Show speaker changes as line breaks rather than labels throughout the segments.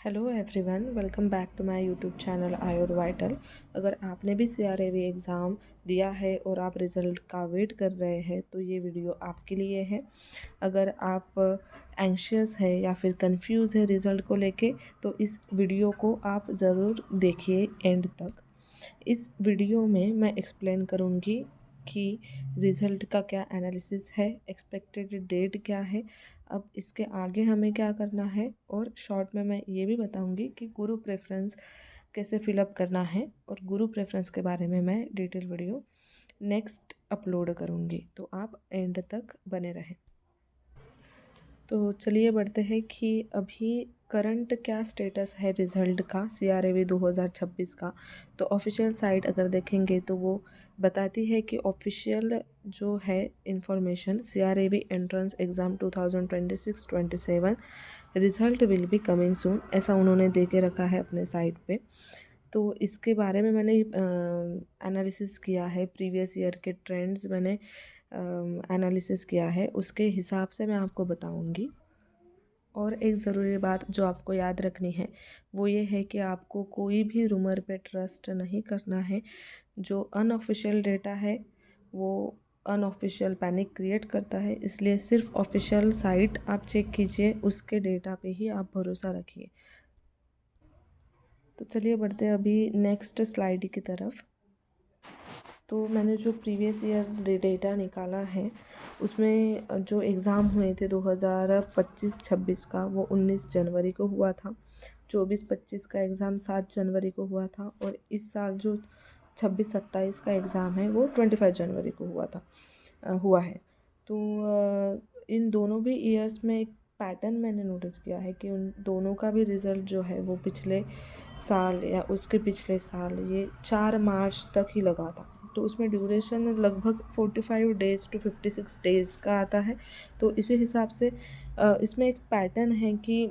Hello everyone, welcome back to my YouTube channel Ayur vital. अगर आपने भी CRAV एग्ज़ाम दिया है और आप रिज़ल्ट का वेट कर रहे हैं तो ये वीडियो आपके लिए है। अगर आप एंशियस है या फिर कंफ्यूज है रिज़ल्ट को लेके तो इस वीडियो को आप ज़रूर देखिए एंड तक। इस वीडियो में मैं एक्सप्लेन करूँगी कि रिज़ल्ट का क्या एनालिसिस है, एक्सपेक्टेड डेट क्या है, अब इसके आगे हमें क्या करना है, और शॉर्ट में मैं ये भी बताऊंगी कि गुरु प्रेफरेंस कैसे फिलअप करना है। और गुरु प्रेफरेंस के बारे में मैं डिटेल वीडियो नेक्स्ट अपलोड करूँगी, तो आप एंड तक बने रहें। तो चलिए बढ़ते हैं कि अभी करंट क्या स्टेटस है रिज़ल्ट का CRAV 2026 का। तो ऑफिशियल साइट अगर देखेंगे तो वो बताती है कि ऑफिशियल जो है information CRAV entrance exam 2026-27 result will be coming soon, ऐसा उन्होंने दे के रखा है अपने साइट पे। तो इसके बारे में मैंने एनालिसिस किया है, प्रीवियस ईयर के ट्रेंड्स मैंने एनालिसिस किया है, उसके हिसाब से मैं आपको बताऊंगी। और एक ज़रूरी बात जो आपको याद रखनी है वो ये है कि आपको कोई भी रूमर पे ट्रस्ट नहीं करना है। जो अनऑफिशियल डेटा है वो अनऑफिशियल पैनिक क्रिएट करता है, इसलिए सिर्फ ऑफिशियल साइट आप चेक कीजिए, उसके डेटा पे ही आप भरोसा रखिए। तो चलिए बढ़ते हैं अभी नेक्स्ट स्लाइड की तरफ। तो मैंने जो प्रीवियस ईयर डेटा निकाला है उसमें जो एग्ज़ाम हुए थे 2025-26 का वो 19 जनवरी को हुआ था। 24-25 का एग्ज़ाम 7 जनवरी को हुआ था। और इस साल जो 26-27 का एग्ज़ाम है वो 25 जनवरी को हुआ है। तो इन दोनों भी ईयर्स में एक पैटर्न मैंने नोटिस किया है कि उन दोनों का भी रिज़ल्ट जो है वो पिछले साल या उसके पिछले साल ये 4 मार्च तक ही लगा था। तो उसमें ड्यूरेशन लगभग 45 डेज़ टू 56 डेज़ का आता है। तो इसी हिसाब से इसमें एक पैटर्न है कि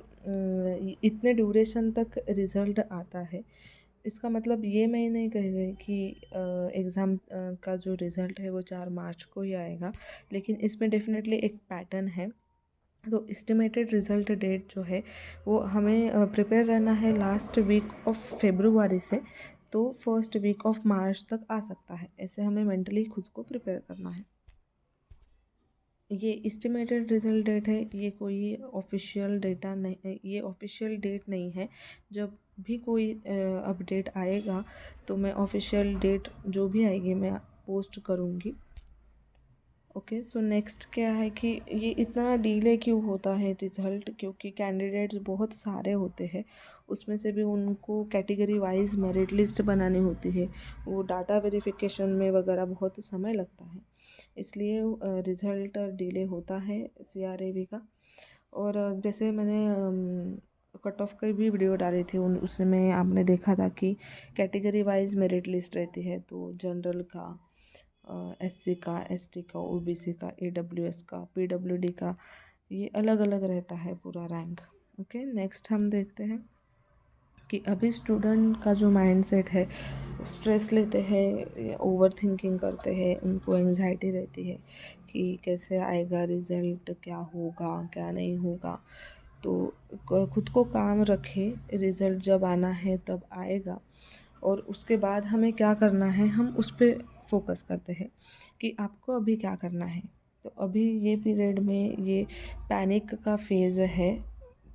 इतने ड्यूरेशन तक रिज़ल्ट आता है। इसका मतलब ये मैं नहीं कह रही कि एग्ज़ाम का जो रिज़ल्ट है वो 4 मार्च को ही आएगा, लेकिन इसमें डेफिनेटली एक पैटर्न है। तो एस्टिमेटेड रिज़ल्ट डेट जो है वो हमें प्रिपेयर रहना है लास्ट वीक ऑफ फेब्रुआरी से, तो फर्स्ट वीक ऑफ मार्च तक आ सकता है। ऐसे हमें मेंटली खुद को प्रिपेयर करना है। ये एस्टिमेटेड रिज़ल्ट डेट है, ये कोई ऑफिशियल डेटा नहीं, ये ऑफिशियल डेट नहीं है। जब भी कोई अपडेट आएगा तो मैं ऑफिशियल डेट जो भी आएगी मैं पोस्ट करूँगी। ओके, सो नेक्स्ट क्या है कि ये इतना डिले क्यों होता है रिज़ल्ट, क्योंकि कैंडिडेट्स बहुत सारे होते हैं, उसमें से भी उनको कैटेगरी वाइज मेरिट लिस्ट बनानी होती है, वो डाटा वेरिफिकेशन में वगैरह बहुत समय लगता है, इसलिए रिज़ल्ट डिले होता है CRAV का। और जैसे मैंने कट ऑफ की भी वीडियो डाली थी, उसमें आपने देखा था कि कैटेगरी वाइज मेरिट लिस्ट रहती है। तो जनरल का, SC का, ST का, OBC का, AWS का, PWD का, ये अलग अलग रहता है पूरा रैंक। ओके, नेक्स्ट हम देखते हैं कि अभी स्टूडेंट का जो माइंडसेट है, स्ट्रेस लेते हैं, ओवर थिंकिंग करते हैं, उनको एंजाइटी रहती है कि कैसे आएगा रिज़ल्ट, क्या होगा क्या नहीं होगा। तो खुद को काम रखें, रिज़ल्ट जब आना है तब आएगा, और उसके बाद हमें क्या करना है हम उस पर फोकस करते हैं कि आपको अभी क्या करना है। तो अभी ये पीरियड में ये पैनिक का फेज़ है,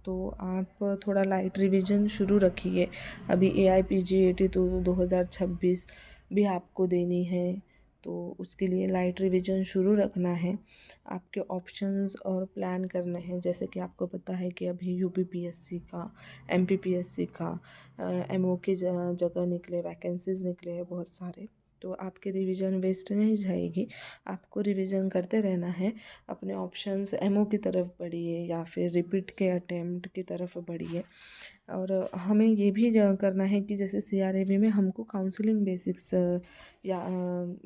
तो आप थोड़ा लाइट रिवीजन शुरू रखिए। अभी AIPGAT तो 2026 भी आपको देनी है, तो उसके लिए लाइट रिवीजन शुरू रखना है। आपके ऑप्शंस और प्लान करने हैं, जैसे कि आपको पता है कि अभी UPPSC का, MPPSC का, MO की जगह निकले, वैकेंसीज निकले हैं बहुत सारे। तो आपकी रिवीजन वेस्ट नहीं जाएगी, आपको रिवीजन करते रहना है। अपने ऑप्शंस MO की तरफ बढ़िए या फिर रिपीट के अटेम्प्ट की तरफ बढ़िए। और हमें ये भी करना है कि जैसे CRAV में हमको काउंसलिंग बेसिक्स या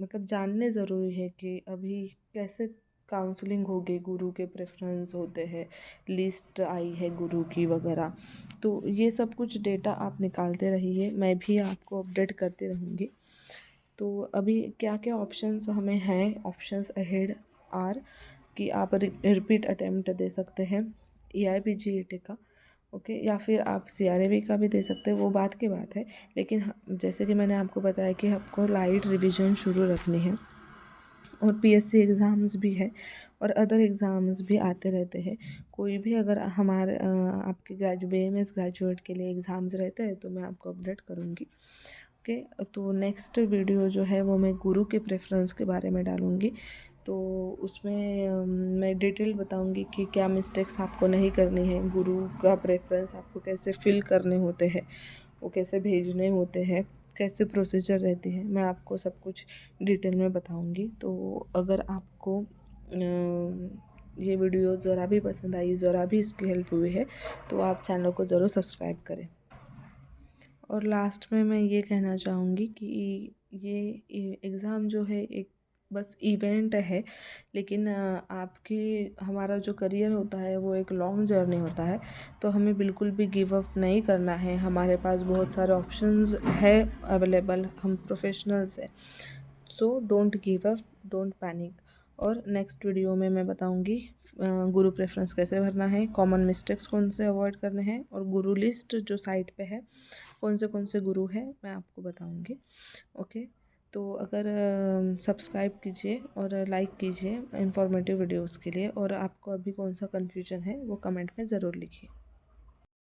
मतलब जानने ज़रूरी है कि अभी कैसे काउंसलिंग होगी, गुरु के प्रेफरेंस होते हैं, लिस्ट आई है गुरु की वगैरह। तो ये सब कुछ डेटा आप निकालते रहिए, मैं भी आपको अपडेट करती रहूँगी। तो अभी क्या क्या ऑप्शंस हमें हैं, ऑप्शंस अहेड आर कि आप रिपीट अटेम्प्ट दे सकते हैं AIPGAT का, ओके, या फिर आप CRAV का भी दे सकते हैं, वो बात की बात है। लेकिन जैसे कि मैंने आपको बताया कि आपको लाइट रिवीजन शुरू रखनी है, और PSC एग्ज़ाम्स भी है और अदर एग्ज़ाम्स भी आते रहते हैं। कोई भी अगर हमारे आपके BAMS ग्रेजुएट के लिए एग्ज़ाम्स रहते हैं तो मैं आपको अपडेट करूँगी। ओके, तो नेक्स्ट वीडियो जो है वो मैं गुरु के प्रेफरेंस के बारे में डालूँगी। तो उसमें मैं डिटेल बताऊँगी कि क्या मिस्टेक्स आपको नहीं करनी है, गुरु का प्रेफरेंस आपको कैसे फिल करने होते हैं, वो कैसे भेजने होते हैं, कैसे प्रोसीजर रहती है, मैं आपको सब कुछ डिटेल में बताऊंगी। तो अगर आपको ये वीडियो ज़रा भी पसंद आई, ज़रा भी इसकी हेल्प हुई है, तो आप चैनल को ज़रूर सब्सक्राइब करें। और लास्ट में मैं ये कहना चाहूँगी कि ये एग्ज़ाम जो है एक बस इवेंट है, लेकिन आपकी हमारा जो करियर होता है वो एक लॉन्ग जर्नी होता है। तो हमें बिल्कुल भी गिव अप नहीं करना है, हमारे पास बहुत सारे ऑप्शंस है अवेलेबल, हम प्रोफेशनल्स हैं। So don't give up, don't panic. और नेक्स्ट वीडियो में मैं बताऊंगी गुरु प्रेफरेंस कैसे भरना है, कॉमन मिस्टेक्स कौन से अवॉइड करने हैं, और गुरु लिस्ट जो साइट पे है कौन से गुरु हैं मैं आपको बताऊंगी। ओके, तो अगर सब्सक्राइब कीजिए और लाइक कीजिए इंफॉर्मेटिव वीडियोस के लिए, और आपको अभी कौन सा कन्फ्यूजन है वो कमेंट में ज़रूर लिखिए।